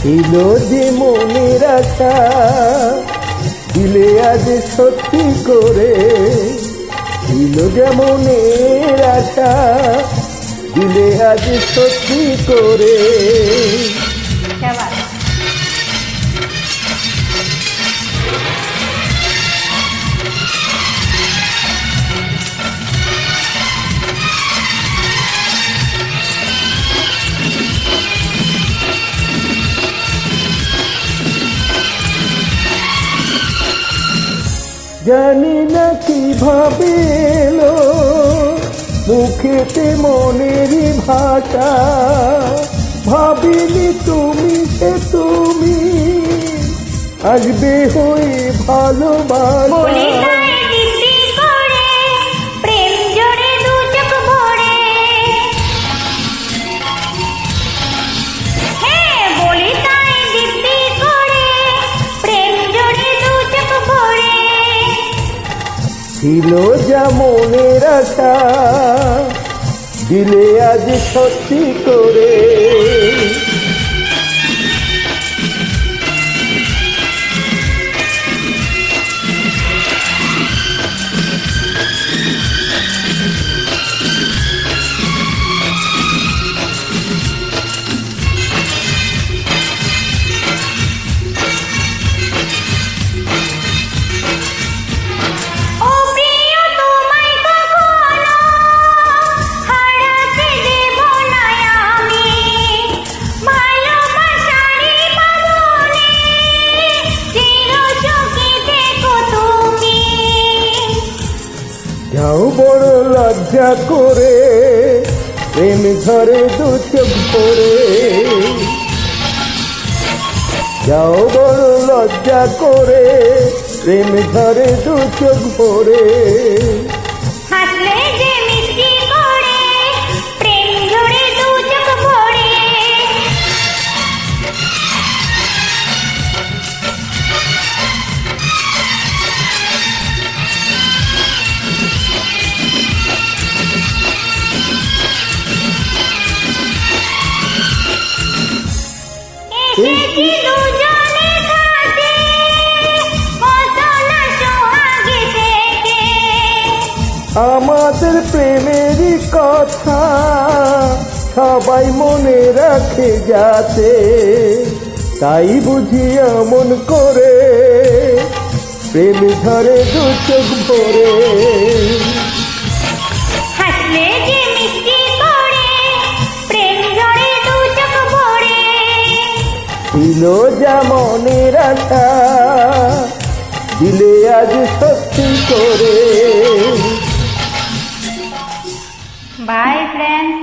ছিল যে মনের আশা দিলে আজ সত্যি করে, ছিল যে মনের আশা দিলে আজ সত্যি করে। জানি না কিভাবে এলো মুখেতে মনেরই ভাষা, ভাবিনি তুমি তুমি আসবে হয়ে ভালোবাসা। ছিল যা মনের আশা দিলে আজ সত্যি করে। যাও বড় লজ্জা করে প্রেম ধরে দু চোখ ভরে, যাও বড় লজ্জা করে প্রেম ধরে দু চোখ ভরে। আমাদের প্রেমেরই কথা সবাই মনে রাখে যাতে, তাই বুঝি এমন করে প্রেম ধরে দু চোখ ভরে। ছিল যা মনের আশা দিলে আজ সত্যি করে। Bye friends.